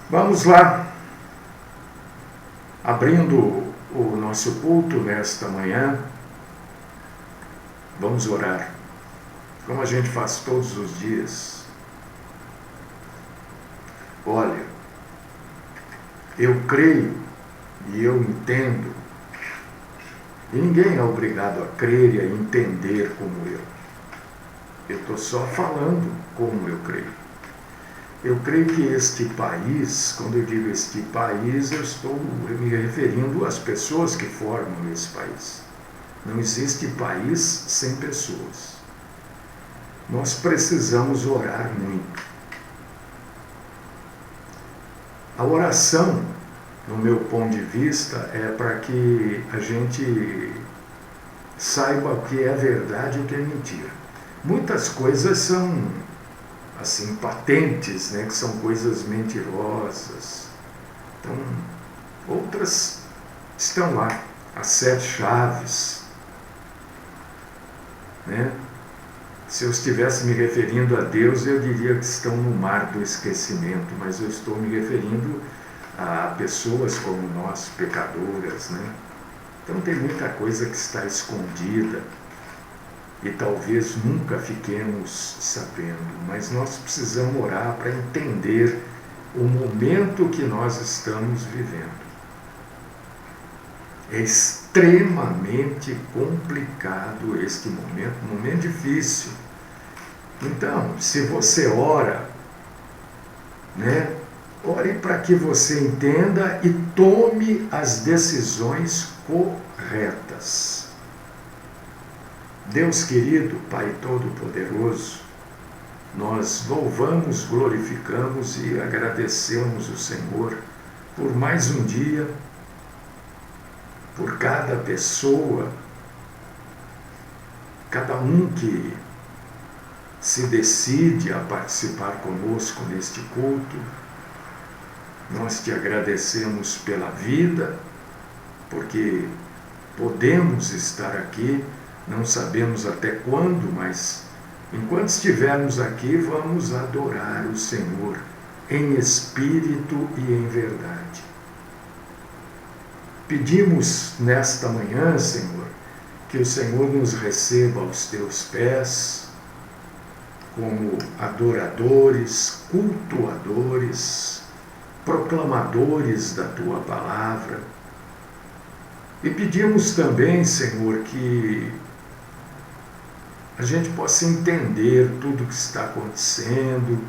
Vamos lá, abrindo o nosso culto nesta manhã, vamos orar, como a gente faz todos os dias. Olha, eu creio e eu entendo, e ninguém é obrigado a crer e a entender como eu. Eu estou só falando como eu creio. Eu creio que este país, quando eu digo este país, eu estou me referindo às pessoas que formam esse país. Não existe país sem pessoas. Nós precisamos orar muito. A oração, no meu ponto de vista, é para que a gente saiba o que é verdade e o que é mentira. Muitas coisas são assim, patentes, né, que são coisas mentirosas. Então, outras estão lá, as 7 chaves, né? Se eu estivesse me referindo a Deus, eu diria que estão no mar do esquecimento, mas eu estou me referindo a pessoas como nós, pecadoras, né? Então tem muita coisa que está escondida e talvez nunca fiquemos sabendo, mas nós precisamos orar para entender o momento que nós estamos vivendo. É extremamente complicado este momento, um momento difícil. Então, se você ora, né, ore para que você entenda e tome as decisões corretas. Deus querido, Pai Todo-Poderoso, nós louvamos, glorificamos e agradecemos o Senhor por mais um dia, por cada pessoa, cada um que se decide a participar conosco neste culto. Nós te agradecemos pela vida, porque podemos estar aqui. Não sabemos até quando, mas enquanto estivermos aqui, vamos adorar o Senhor em espírito e em verdade. Pedimos nesta manhã, Senhor, que o Senhor nos receba aos teus pés, como adoradores, cultuadores, proclamadores da tua palavra. E pedimos também, Senhor, que a gente possa entender tudo o que está acontecendo.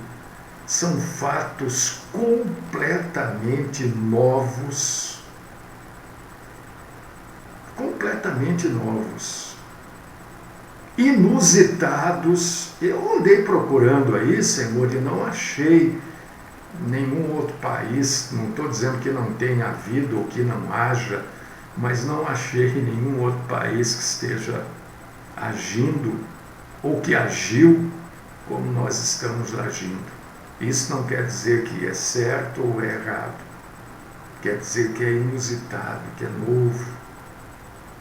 São fatos completamente novos, inusitados. Eu andei procurando aí, Senhor, e não achei nenhum outro país, não estou dizendo que não tenha havido ou que não haja, mas não achei nenhum outro país que esteja agindo ou que agiu como nós estamos agindo. Isso não quer dizer que é certo ou é errado. Quer dizer que é inusitado, que é novo.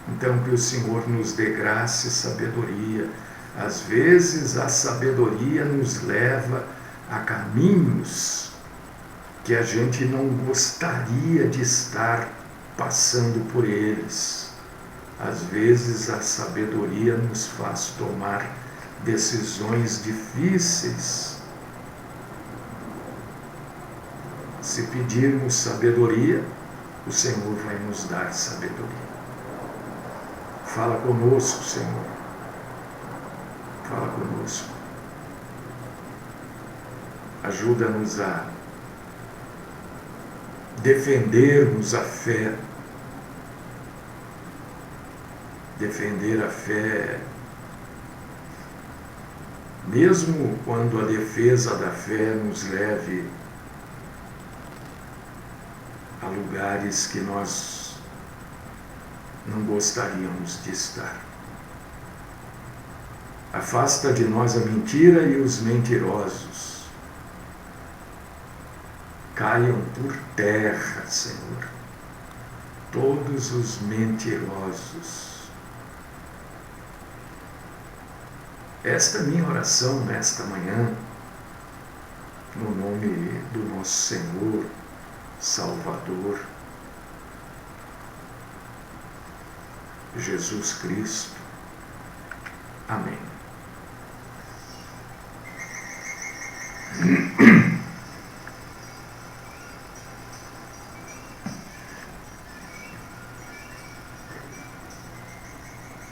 Então que o Senhor nos dê graça e sabedoria. Às vezes a sabedoria nos leva a caminhos que a gente não gostaria de estar passando por eles. Às vezes a sabedoria nos faz tomar decisões difíceis. Se pedirmos sabedoria, o Senhor vai nos dar sabedoria. Fala conosco, Senhor. Fala conosco. Ajuda-nos a defendermos a fé. Defender a fé, mesmo quando a defesa da fé nos leve a lugares que nós não gostaríamos de estar. Afasta de nós a mentira e os mentirosos. Caiam por terra, Senhor, todos os mentirosos. Esta é a minha oração nesta manhã, no nome do nosso Senhor Salvador, Jesus Cristo. Amém.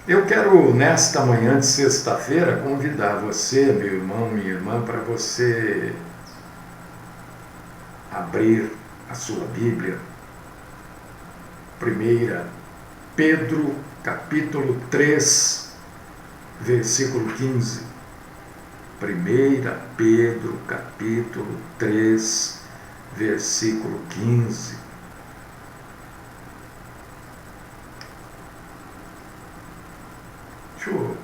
Eu quero, nesta manhã de sexta-feira, convidar você, meu irmão, minha irmã, para você abrir a sua Bíblia. 1 Pedro, capítulo 3, versículo 15. 1 Pedro, capítulo 3, versículo 15. Deixa eu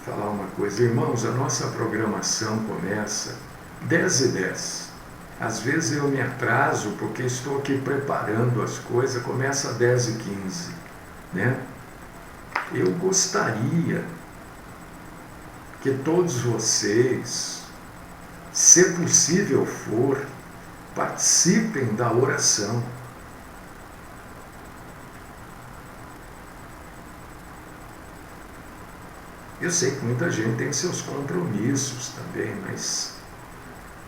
falar uma coisa. Irmãos, a nossa programação começa 10h10. Às vezes eu me atraso porque estou aqui preparando as coisas, começa 10h15, né? Eu gostaria que todos vocês, se possível for, participem da oração. Eu sei que muita gente tem seus compromissos também, mas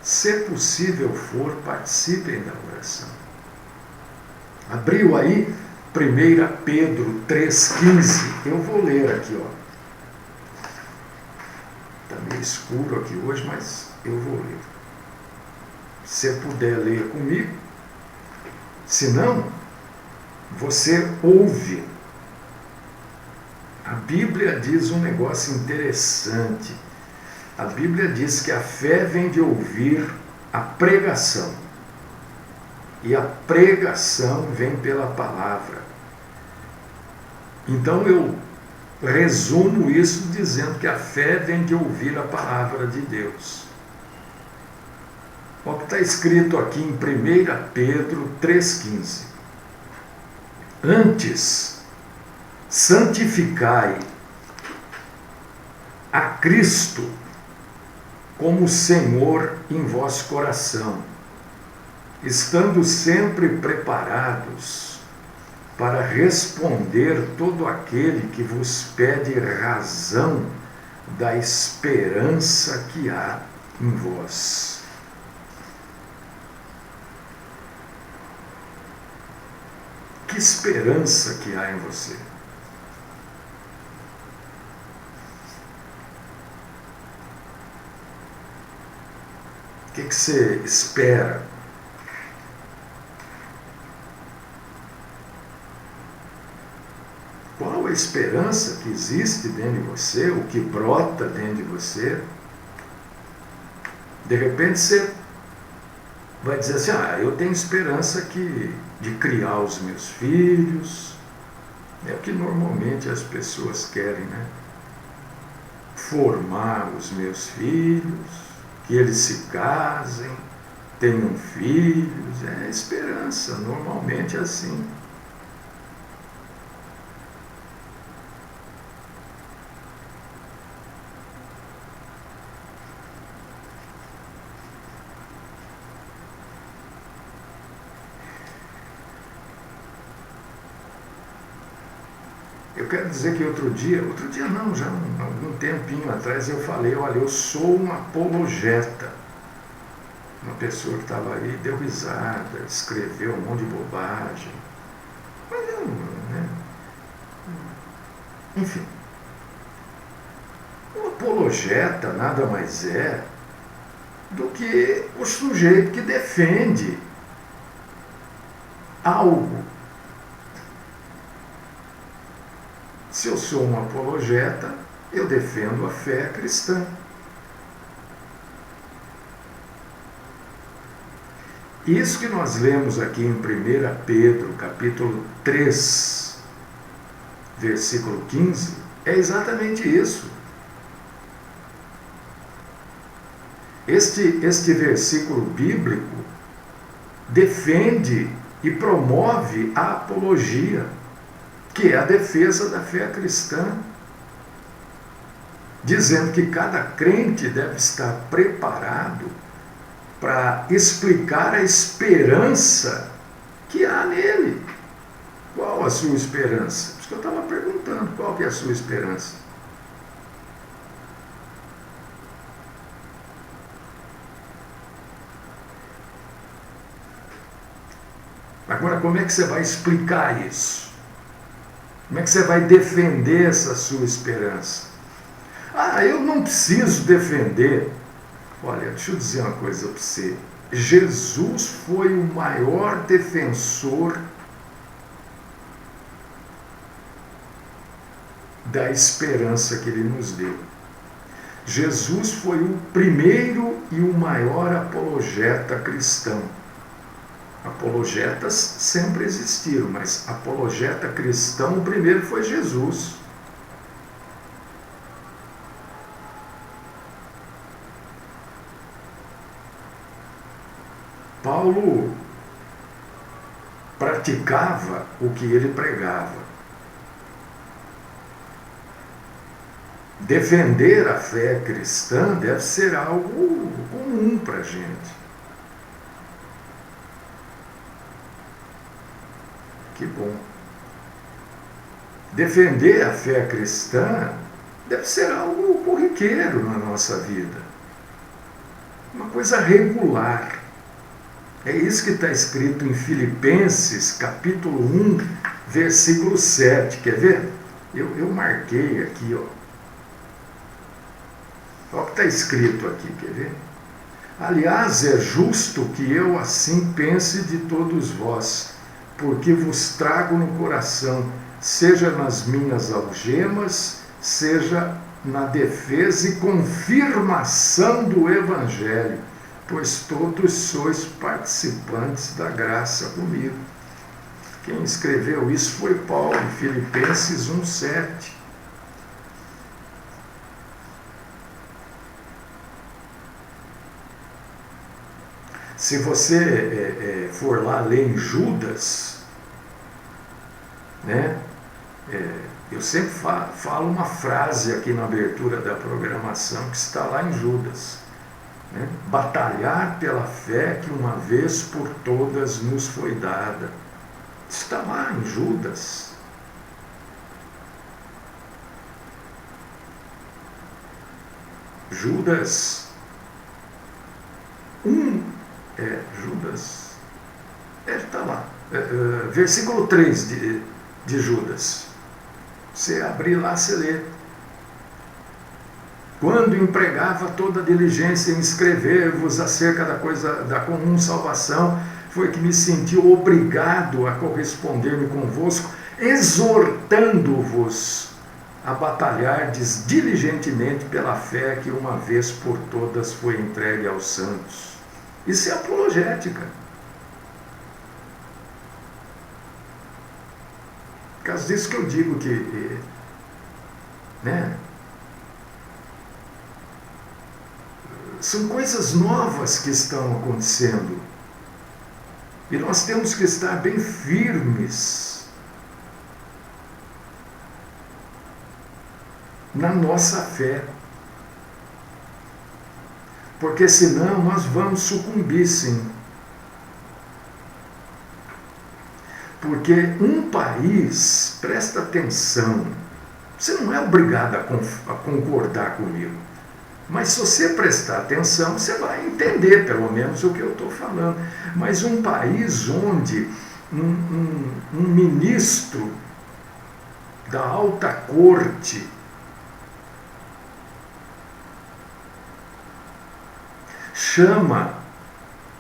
se possível for, participem da oração. Abriu aí 1 Pedro 3,15. Eu vou ler aqui, ó. Está meio escuro aqui hoje, mas eu vou ler. Se puder ler comigo, se não, você ouve. A Bíblia diz um negócio interessante. A Bíblia diz que a fé vem de ouvir a pregação. E a pregação vem pela palavra. Então eu resumo isso dizendo que a fé vem de ouvir a palavra de Deus. O que está escrito aqui em 1 Pedro 3,15. Antes, santificai a Cristo como Senhor em vosso coração, estando sempre preparados para responder todo aquele que vos pede razão da esperança que há em vós. Que esperança que há em você? O que você espera? Qual a esperança que existe dentro de você, o que brota dentro de você? De repente você vai dizer assim, eu tenho esperança de criar os meus filhos. É o que normalmente as pessoas querem, né? Formar os meus filhos, que eles se casem, tenham filhos. É esperança, normalmente é assim. Eu quero dizer que outro dia não, já um tempinho atrás eu falei, olha, eu sou um apologeta. Uma pessoa que estava aí deu risada, escreveu um monte de bobagem. Mas eu, né? Enfim. Um apologeta nada mais é do que o sujeito que defende algo. Se eu sou um apologeta, eu defendo a fé cristã. Isso que nós lemos aqui em 1 Pedro, capítulo 3, versículo 15, é exatamente isso. Este versículo bíblico defende e promove a apologia, que é a defesa da fé cristã, dizendo que cada crente deve estar preparado para explicar a esperança que há nele. Qual a sua esperança? Por isso que eu estava perguntando, qual que é a sua esperança? Agora, como é que você vai explicar isso? Como é que você vai defender essa sua esperança? Ah, eu não preciso defender. Olha, deixa eu dizer uma coisa para você. Jesus foi o maior defensor da esperança que ele nos deu. Jesus foi o primeiro e o maior apologeta cristão. Apologetas sempre existiram, mas apologeta cristão, o primeiro foi Jesus. Paulo praticava o que ele pregava. Defender a fé cristã deve ser algo comum para a gente. Que bom. Defender a fé cristã deve ser algo corriqueiro na nossa vida. Uma coisa regular. É isso que está escrito em Filipenses, capítulo 1, versículo 7. Quer ver? Eu marquei aqui, ó. Olha o que está escrito aqui, quer ver? Aliás, é justo que eu assim pense de todos vós, porque vos trago no coração, seja nas minhas algemas, seja na defesa e confirmação do Evangelho, pois todos sois participantes da graça comigo. Quem escreveu isso foi Paulo, em Filipenses 1,7. Se você for lá ler em Judas, né, eu sempre falo uma frase aqui na abertura da programação que está lá em Judas. Né? Batalhar pela fé que uma vez por todas nos foi dada. Está lá em Judas. Judas 1, Judas, está lá, versículo 3 de Judas. Você abrir lá, você lê. Quando empregava toda a diligência em escrever-vos acerca da coisa da comum salvação, foi que me senti obrigado a corresponder-me convosco, exortando-vos a batalhardes diligentemente pela fé que uma vez por todas foi entregue aos santos. Isso é apologética. Por causa disso que eu digo que, né, são coisas novas que estão acontecendo. E nós temos que estar bem firmes na nossa fé. Porque senão nós vamos sucumbir, sim. Porque um país, presta atenção, você não é obrigado a concordar comigo. Mas se você prestar atenção, você vai entender pelo menos o que eu estou falando. Mas um país onde um ministro da alta corte chama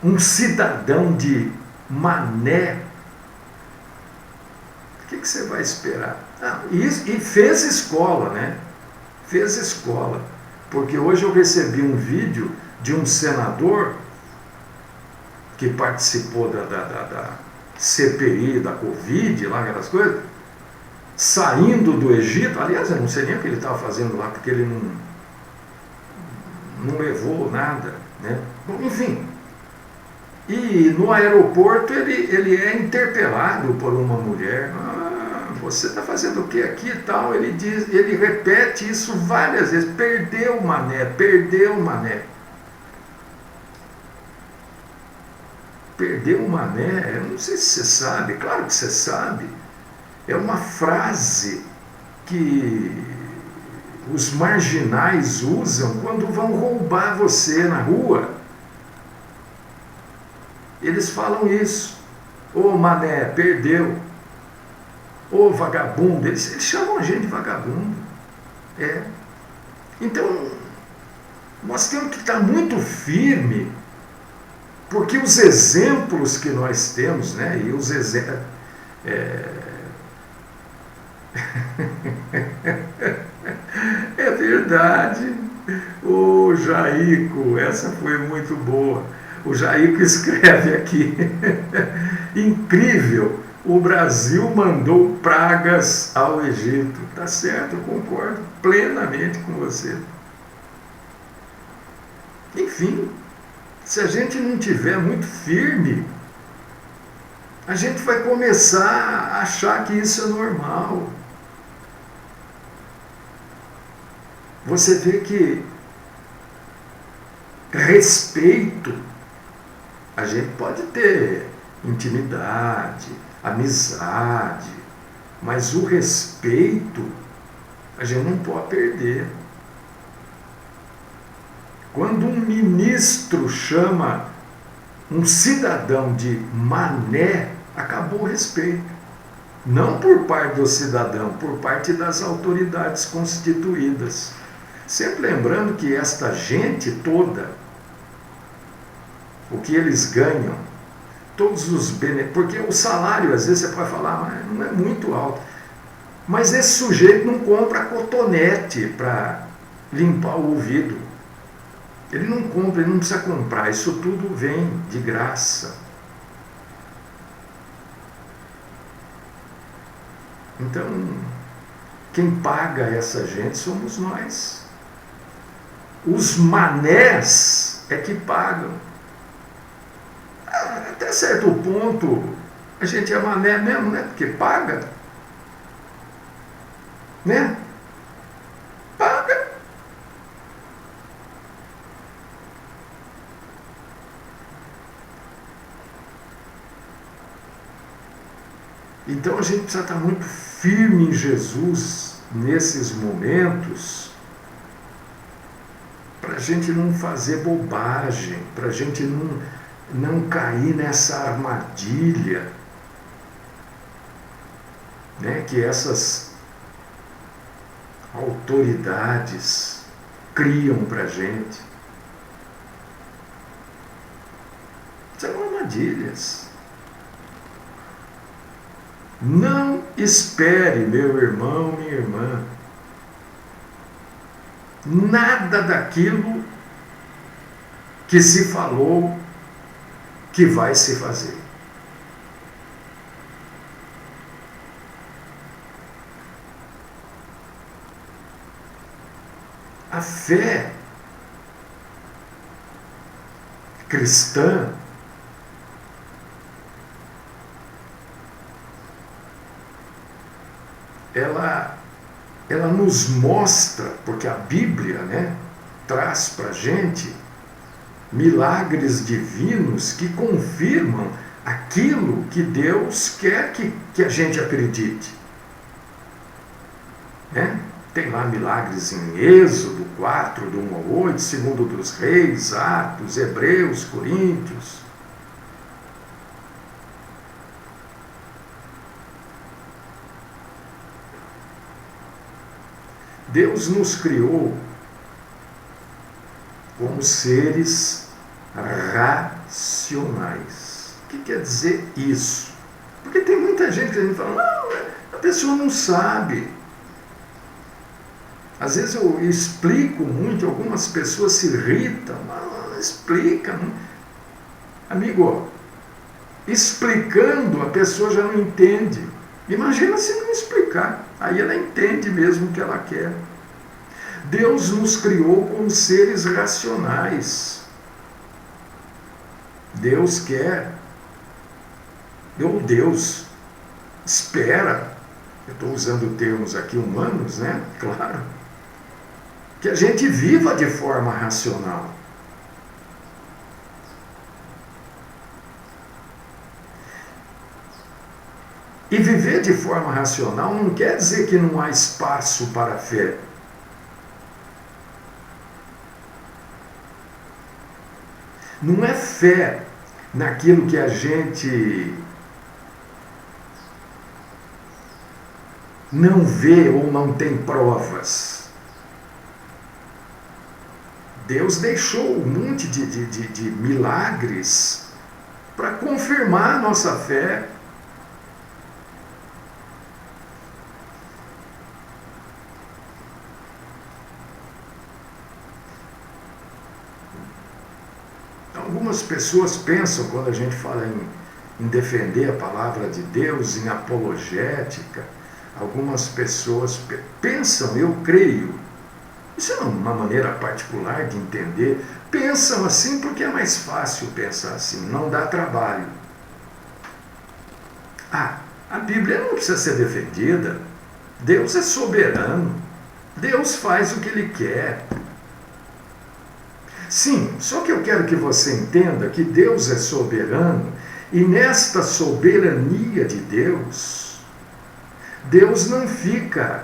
um cidadão de mané, o que você vai esperar? E fez escola, né? Fez escola. Porque hoje eu recebi um vídeo de um senador que participou da CPI, da Covid, lá aquelas coisas, saindo do Egito. Aliás, eu não sei nem o que ele estava fazendo lá, porque ele não levou nada, né? Bom, enfim. E no aeroporto ele é interpelado por uma mulher. Você está fazendo o que aqui e tal? Ele repete isso várias vezes. Perdeu o mané, perdeu o mané. Perdeu o mané, eu não sei se você sabe, claro que você sabe. É uma frase que os marginais usam quando vão roubar você na rua. Eles falam isso. Ô mané, perdeu. Ô vagabundo. Eles chamam a gente de vagabundo. É. Então, nós temos que estar muito firme, porque os exemplos que nós temos, né? E os exemplos. É verdade. Ô Jaico, essa foi muito boa. O Jaico escreve aqui. Incrível, o Brasil mandou pragas ao Egito. Tá certo, eu concordo plenamente com você. Enfim, se a gente não tiver muito firme, a gente vai começar a achar que isso é normal. Você vê que respeito, a gente pode ter intimidade, amizade, mas o respeito a gente não pode perder. Quando um ministro chama um cidadão de mané, acabou o respeito. Não por parte do cidadão, por parte das autoridades constituídas. Sempre lembrando que esta gente toda, o que eles ganham, todos os benefícios, porque o salário, às vezes você pode falar, mas não é muito alto. Mas esse sujeito não compra cotonete para limpar o ouvido. Ele não compra, ele não precisa comprar, isso tudo vem de graça. Então, quem paga essa gente somos nós. Os manés é que pagam. Até certo ponto, a gente é mané mesmo, né? Porque paga. Né? Paga. Então a gente precisa estar muito firme em Jesus nesses momentos, para a gente não fazer bobagem, para a gente não cair nessa armadilha, né, que essas autoridades criam para a gente. São armadilhas. Não espere, meu irmão, minha irmã, nada daquilo que se falou que vai se fazer. A fé cristã ela nos mostra, porque a Bíblia, né, traz para a gente milagres divinos que confirmam aquilo que Deus quer que a gente acredite. Né? Tem lá milagres em Êxodo 4, do 1 ao 8, segundo dos Reis, Atos, Hebreus, Coríntios. Deus nos criou como seres racionais. O que quer dizer isso? Porque tem muita gente que a gente fala, não, a pessoa não sabe. Às vezes eu explico muito, algumas pessoas se irritam, não explica. Não. Amigo, explicando a pessoa já não entende. Imagina se não explicar, aí ela entende mesmo o que ela quer. Deus nos criou como seres racionais. Deus quer, ou Deus espera, eu estou usando termos aqui humanos, né? Claro, que a gente viva de forma racional. E viver de forma racional não quer dizer que não há espaço para a fé. Não é fé naquilo que a gente não vê ou não tem provas. Deus deixou um monte de milagres para confirmar a nossa fé. Algumas pessoas pensam, quando a gente fala em defender a palavra de Deus, em apologética, algumas pessoas pensam, eu creio, isso é uma maneira particular de entender, pensam assim porque é mais fácil pensar assim, não dá trabalho. A Bíblia não precisa ser defendida, Deus é soberano, Deus faz o que Ele quer. Sim, só que eu quero que você entenda que Deus é soberano e nesta soberania de Deus, Deus não fica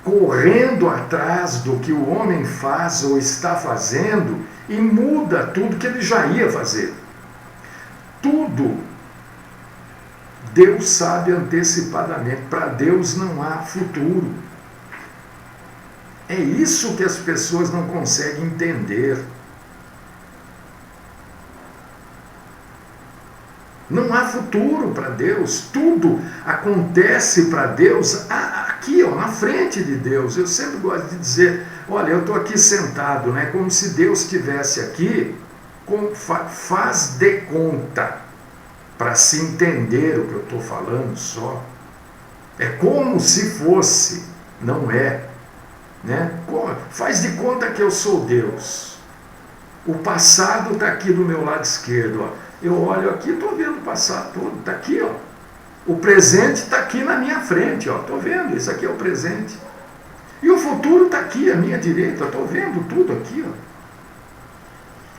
correndo atrás do que o homem faz ou está fazendo e muda tudo que ele já ia fazer. Tudo Deus sabe antecipadamente. Para Deus não há futuro. É isso que as pessoas não conseguem entender. Não há futuro para Deus. Tudo acontece para Deus aqui, ó, na frente de Deus. Eu sempre gosto de dizer, olha, eu estou aqui sentado, né, como se Deus estivesse aqui, faz de conta, para se entender o que eu estou falando só. É como se fosse, não é. Né? Faz de conta que eu sou Deus. O passado está aqui do meu lado esquerdo. Ó. Eu olho aqui, estou vendo o passado todo, está aqui. Ó. O presente está aqui na minha frente. Estou vendo, isso aqui é o presente. E o futuro está aqui à minha direita. Estou vendo tudo aqui. Ó.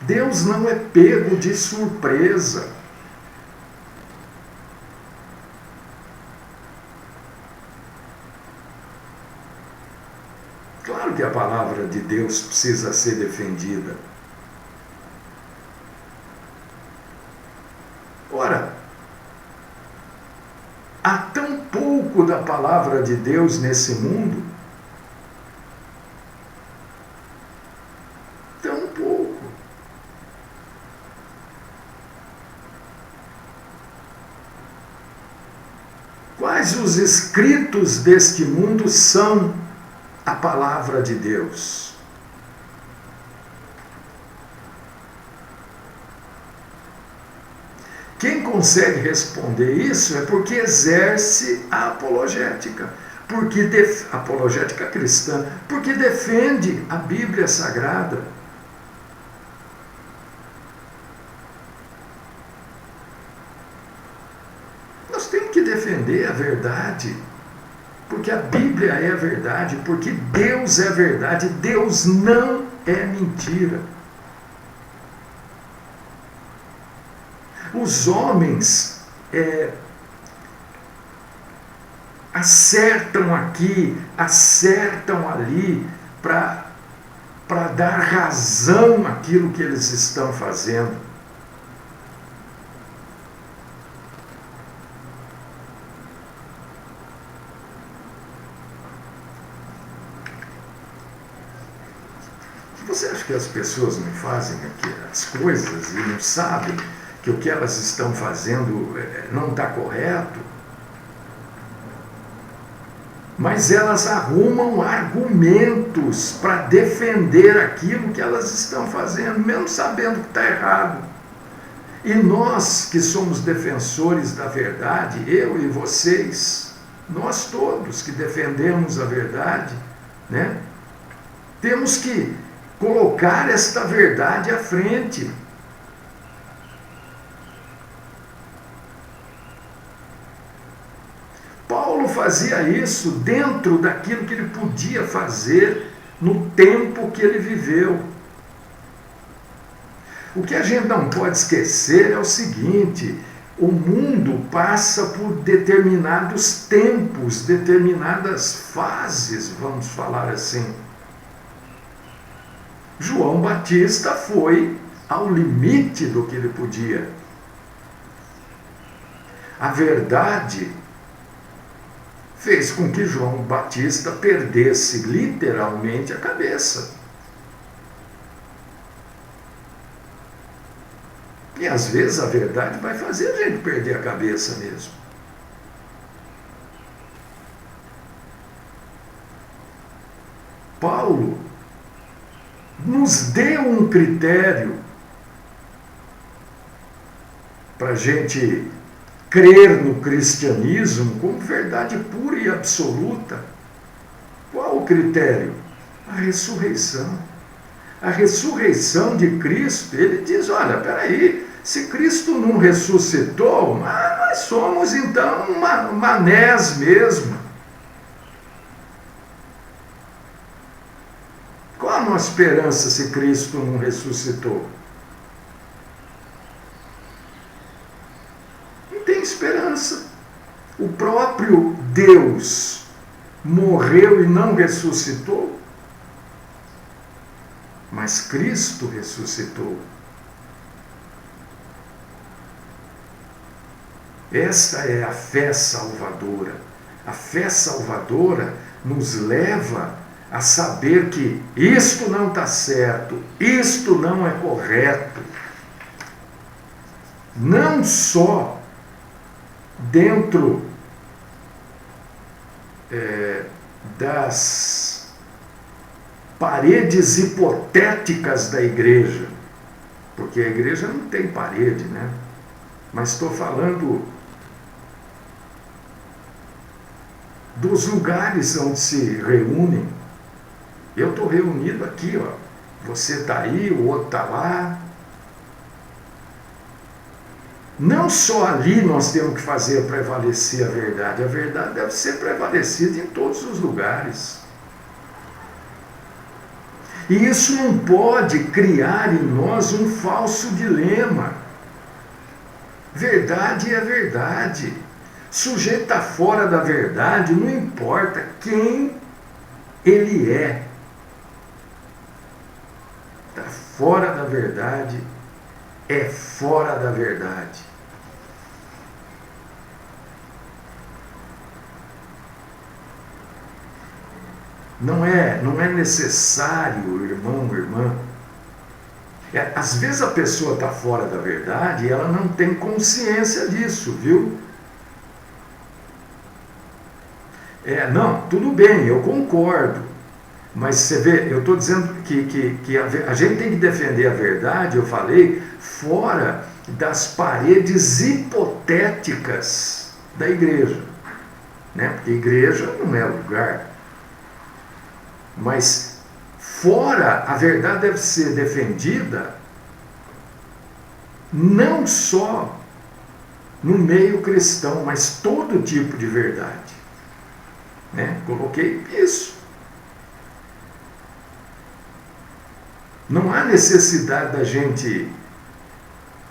Deus não é pego de surpresa. Claro que a palavra de Deus precisa ser defendida. Ora, há tão pouco da palavra de Deus nesse mundo, tão pouco. Quais os escritos deste mundo são a palavra de Deus? Quem consegue responder isso é porque exerce a apologética, apologética cristã, porque defende a Bíblia Sagrada. Nós temos que defender a verdade. Porque a Bíblia é a verdade, porque Deus é a verdade, Deus não é mentira. Os homens acertam aqui, acertam ali, para dar razão àquilo que eles estão fazendo. Você acha que as pessoas não fazem aqui as coisas e não sabem que o que elas estão fazendo não está correto? Mas elas arrumam argumentos para defender aquilo que elas estão fazendo, mesmo sabendo que está errado. E nós que somos defensores da verdade, eu e vocês, nós todos que defendemos a verdade, né, temos que colocar esta verdade à frente. Paulo fazia isso dentro daquilo que ele podia fazer no tempo que ele viveu. O que a gente não pode esquecer é o seguinte, O mundo passa por determinados tempos, determinadas fases, vamos falar assim. João Batista foi ao limite do que ele podia. A verdade fez com que João Batista perdesse literalmente a cabeça. E às vezes a verdade vai fazer a gente perder a cabeça mesmo. Paulo nos deu um critério para a gente crer no cristianismo como verdade pura e absoluta. Qual o critério? A ressurreição. A ressurreição de Cristo, ele diz, olha, peraí, se Cristo não ressuscitou, nós somos então manés mesmo. Qual a nossa esperança se Cristo não ressuscitou? Não tem esperança. O próprio Deus morreu e não ressuscitou, mas Cristo ressuscitou. Esta é a fé salvadora. A fé salvadora nos leva a saber que isto não está certo, isto não é correto. Não só dentro das paredes hipotéticas da igreja, porque a igreja não tem parede, né? Mas estou falando dos lugares onde se reúnem. Eu estou reunido aqui, ó. Você está aí, o outro está lá. Não só ali nós temos que fazer prevalecer a verdade deve ser prevalecida em todos os lugares. E isso não pode criar em nós um falso dilema. Verdade é verdade. Sujeito está fora da verdade, não importa quem ele é. Está fora da verdade, é fora da verdade. Não é necessário, irmão, irmã. Às vezes a pessoa está fora da verdade e ela não tem consciência disso, viu? Não, tudo bem, eu concordo. Mas você vê, eu estou dizendo que a gente tem que defender a verdade, eu falei, fora das paredes hipotéticas da igreja. Né? Porque igreja não é lugar. Mas fora, a verdade deve ser defendida não só no meio cristão, mas todo tipo de verdade. Né? Coloquei isso. Não há necessidade da gente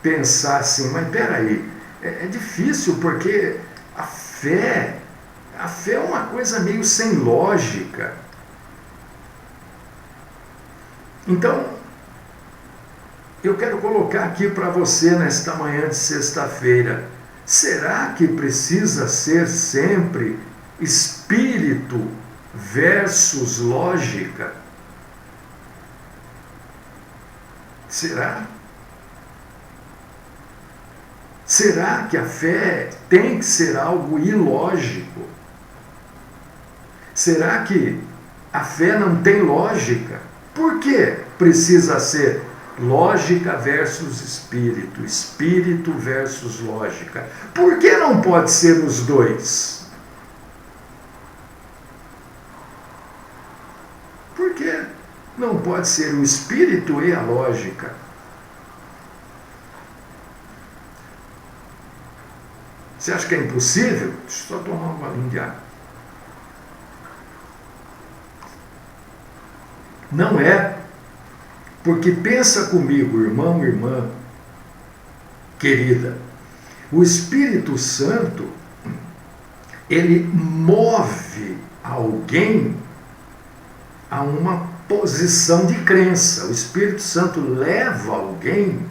pensar assim, mas peraí, é difícil porque a fé é uma coisa meio sem lógica. Então, eu quero colocar aqui para você nesta manhã de sexta-feira, será que precisa ser sempre espírito versus lógica? Será? Será que a fé tem que ser algo ilógico? Será que a fé não tem lógica? Por que precisa ser lógica versus espírito, espírito versus lógica? Por que não pode ser os dois? Por que não pode ser o espírito e a lógica? Você acha que é impossível? Deixa eu só tomar um golinho de água. Não é, porque pensa comigo, irmão, irmã, querida, O Espírito Santo, ele move alguém a uma posição de crença. O Espírito Santo leva alguém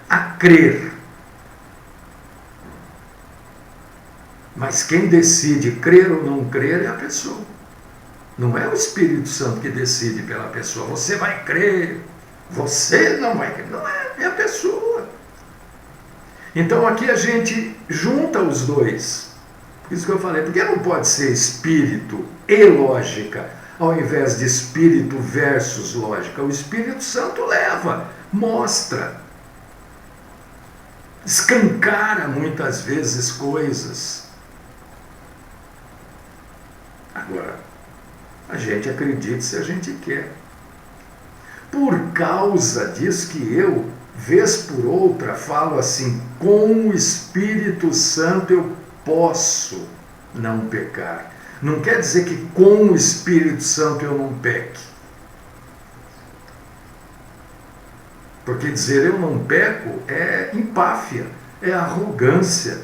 a crer. Mas quem decide crer ou não crer é a pessoa. Não é o Espírito Santo que decide pela pessoa. Você vai crer, você não vai crer. Não é, é a pessoa. Então aqui a gente junta os dois. Isso que eu falei, porque não pode ser espírito e lógica, ao invés de espírito versus lógica. O Espírito Santo leva, mostra, escancara muitas vezes coisas. Agora, a gente acredita se a gente quer. Por causa disso que eu, vez por outra, falo assim, com o Espírito Santo eu posso não pecar. Não quer dizer que com o Espírito Santo eu não peque. Porque dizer eu não peco é empáfia, é arrogância.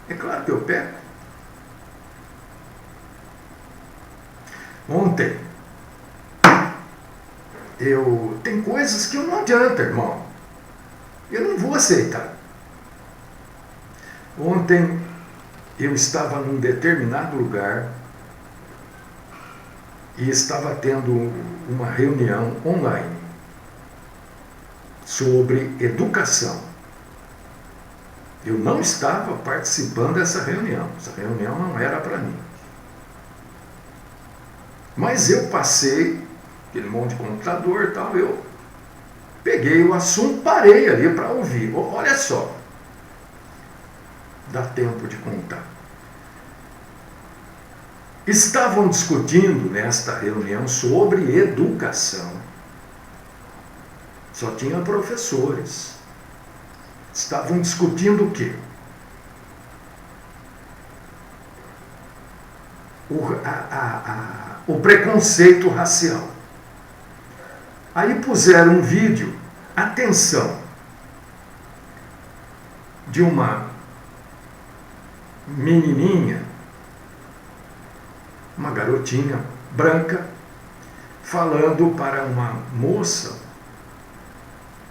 É claro que eu peco. Ontem, tem coisas que não adianta, irmão. Eu não vou aceitar. Ontem, eu estava num determinado lugar e estava tendo uma reunião online sobre educação. Eu não estava participando dessa reunião. Essa reunião não era para mim. Mas eu passei, aquele monte de computador e tal, eu peguei o assunto, parei ali para ouvir. Olha só, dá tempo de contar. Estavam discutindo nesta reunião sobre educação. Só tinha professores. Estavam discutindo o quê? O preconceito racial. Aí puseram um vídeo, atenção, de uma menininha, uma garotinha branca, falando para uma moça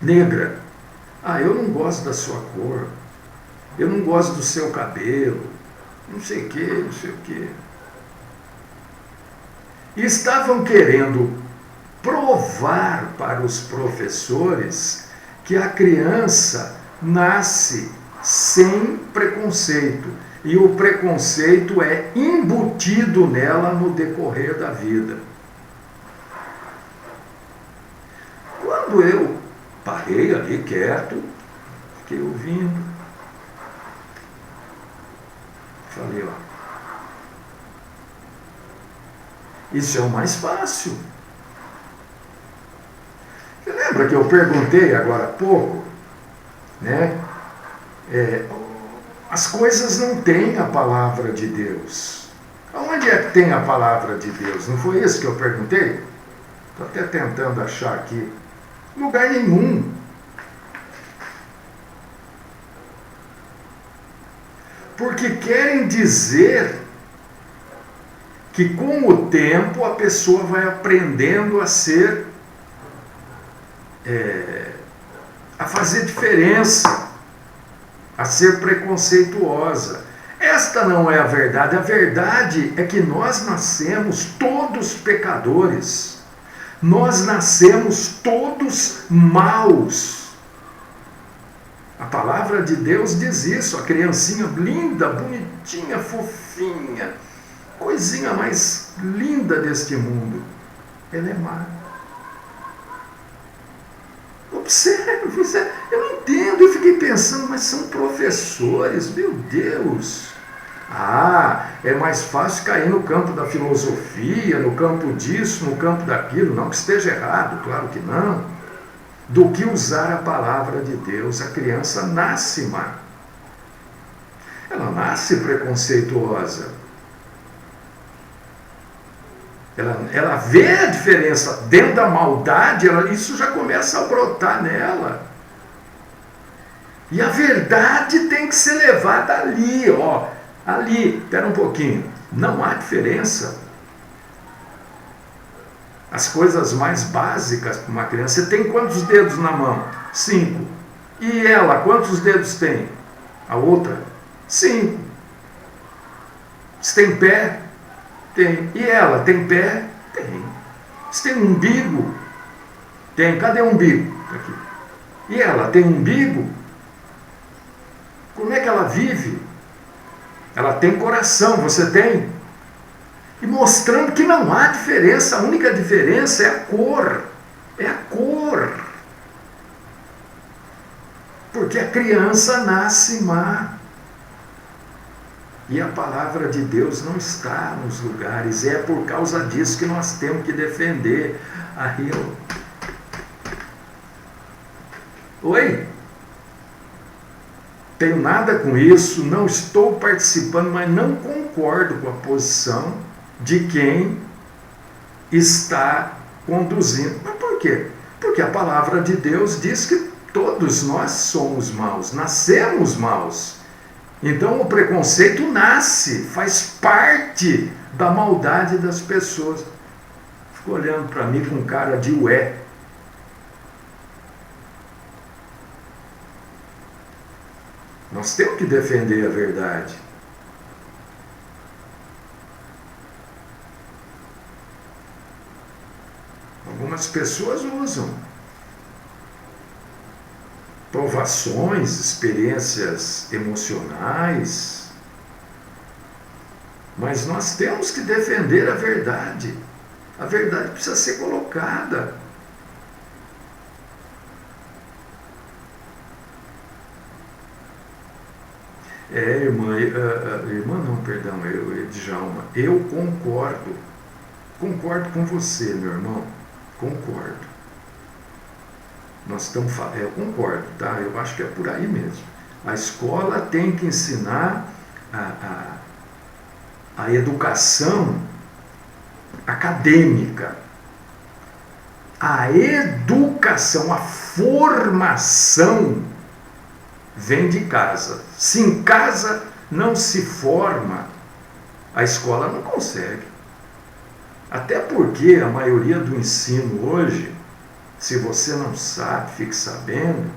negra: ah, eu não gosto da sua cor, eu não gosto do seu cabelo, não sei o que, não sei o que. E estavam querendo provar para os professores que a criança nasce sem preconceito. E o preconceito é embutido nela no decorrer da vida. Quando eu parei ali quieto, fiquei ouvindo, falei, ó, isso é o mais fácil. Você lembra que eu perguntei agora há pouco, né? As coisas não têm a palavra de Deus. Aonde é que tem a palavra de Deus? Não foi isso que eu perguntei? Estou até tentando achar aqui. Lugar nenhum. Porque querem dizer que com o tempo a pessoa vai aprendendo a ser, a fazer diferença, a ser preconceituosa. Esta não é a verdade. A verdade é que nós nascemos todos pecadores. Nós nascemos todos maus. A palavra de Deus diz isso. A criancinha linda, bonitinha, fofinha, coisinha mais linda deste mundo, ela é má. Observe, eu não entendo, eu fiquei pensando, mas são professores, meu Deus. Ah, é mais fácil cair no campo da filosofia, no campo disso, no campo daquilo, não que esteja errado, claro que não, do que usar a palavra de Deus. A criança nasce má. Ela nasce preconceituosa. Ela vê a diferença dentro da maldade, isso já começa a brotar nela. E a verdade tem que ser levada ali, ó. Ali, espera um pouquinho. Não há diferença. As coisas mais básicas para uma criança. Você tem quantos dedos na mão? 5. E ela, quantos dedos tem? A outra? 5. Você tem pé? Tem. E ela, tem pé? Tem. Você tem umbigo? Tem. Cadê o umbigo? Aqui. E ela, tem umbigo? Como é que ela vive? Ela tem coração, você tem? E mostrando que não há diferença, a única diferença é a cor. É a cor. Porque a criança nasce má. E a palavra de Deus não está nos lugares. É por causa disso que nós temos que defender. Aí eu... Oi? Tenho nada com isso, não estou participando, mas não concordo com a posição de quem está conduzindo. Mas por quê? Porque a palavra de Deus diz que todos nós somos maus, nascemos maus. Então o preconceito nasce, faz parte da maldade das pessoas. Ficou olhando para mim com cara de ué. Nós temos que defender a verdade. Algumas pessoas usam provações, experiências emocionais, mas nós temos que defender a verdade. A verdade precisa ser colocada. Djalma, eu concordo com você, meu irmão, concordo. Nós estamos falando, eu concordo, tá? Eu acho que é por aí mesmo. A escola tem que ensinar a educação acadêmica, a educação, a formação vem de casa. Se em casa não se forma, a escola não consegue. Até porque a maioria do ensino hoje, se você não sabe, fique sabendo,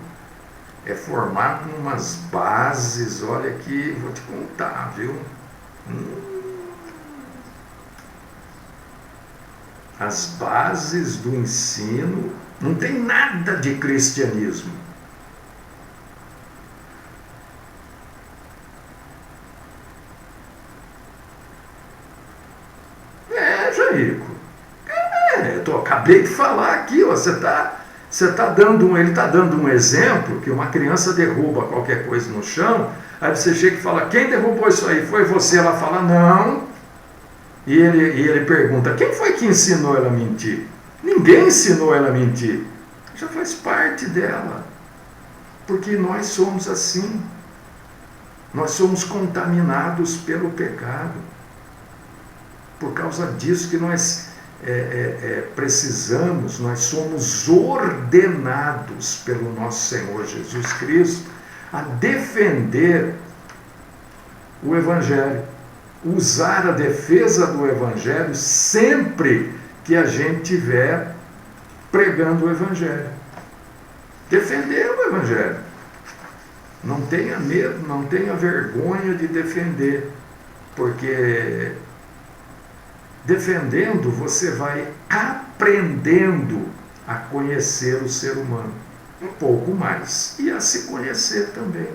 é formado com umas bases, olha que vou te contar, viu? As bases do ensino não tem nada de cristianismo. Jairico, acabei de falar aqui, ó, ele está dando um exemplo que uma criança derruba qualquer coisa no chão, aí você chega e fala, quem derrubou isso aí? Foi você? Ela fala, não. E ele pergunta, quem foi que ensinou ela a mentir? Ninguém ensinou ela a mentir. Já faz parte dela. Porque nós somos assim. Nós somos contaminados pelo pecado. Por causa disso que nós precisamos, nós somos ordenados pelo nosso Senhor Jesus Cristo a defender o Evangelho, usar a defesa do Evangelho sempre que a gente estiver pregando o Evangelho. Defender o Evangelho. Não tenha medo, não tenha vergonha de defender, porque defendendo, você vai aprendendo a conhecer o ser humano um pouco mais e a se conhecer também.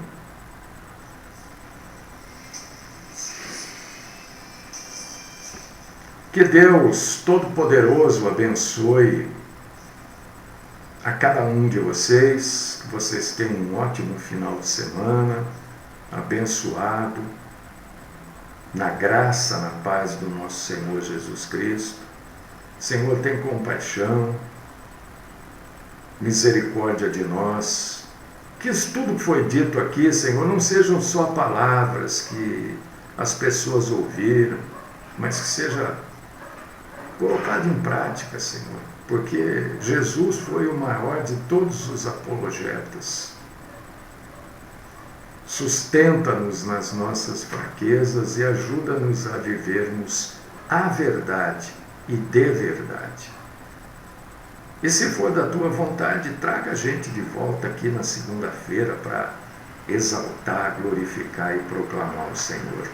Que Deus Todo-Poderoso abençoe a cada um de vocês, que vocês tenham um ótimo final de semana, abençoado, na graça, na paz do nosso Senhor Jesus Cristo. Senhor, tem compaixão, misericórdia de nós. Que isso tudo que foi dito aqui, Senhor, não sejam só palavras que as pessoas ouviram, mas que seja colocado em prática, Senhor. Porque Jesus foi o maior de todos os apologetas. Sustenta-nos nas nossas fraquezas e ajuda-nos a vivermos a verdade e de verdade. E se for da tua vontade, traga a gente de volta aqui na segunda-feira para exaltar, glorificar e proclamar o Senhor.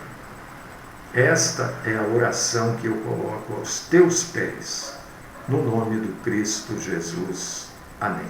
Esta é a oração que eu coloco aos teus pés, no nome do Cristo Jesus. Amém.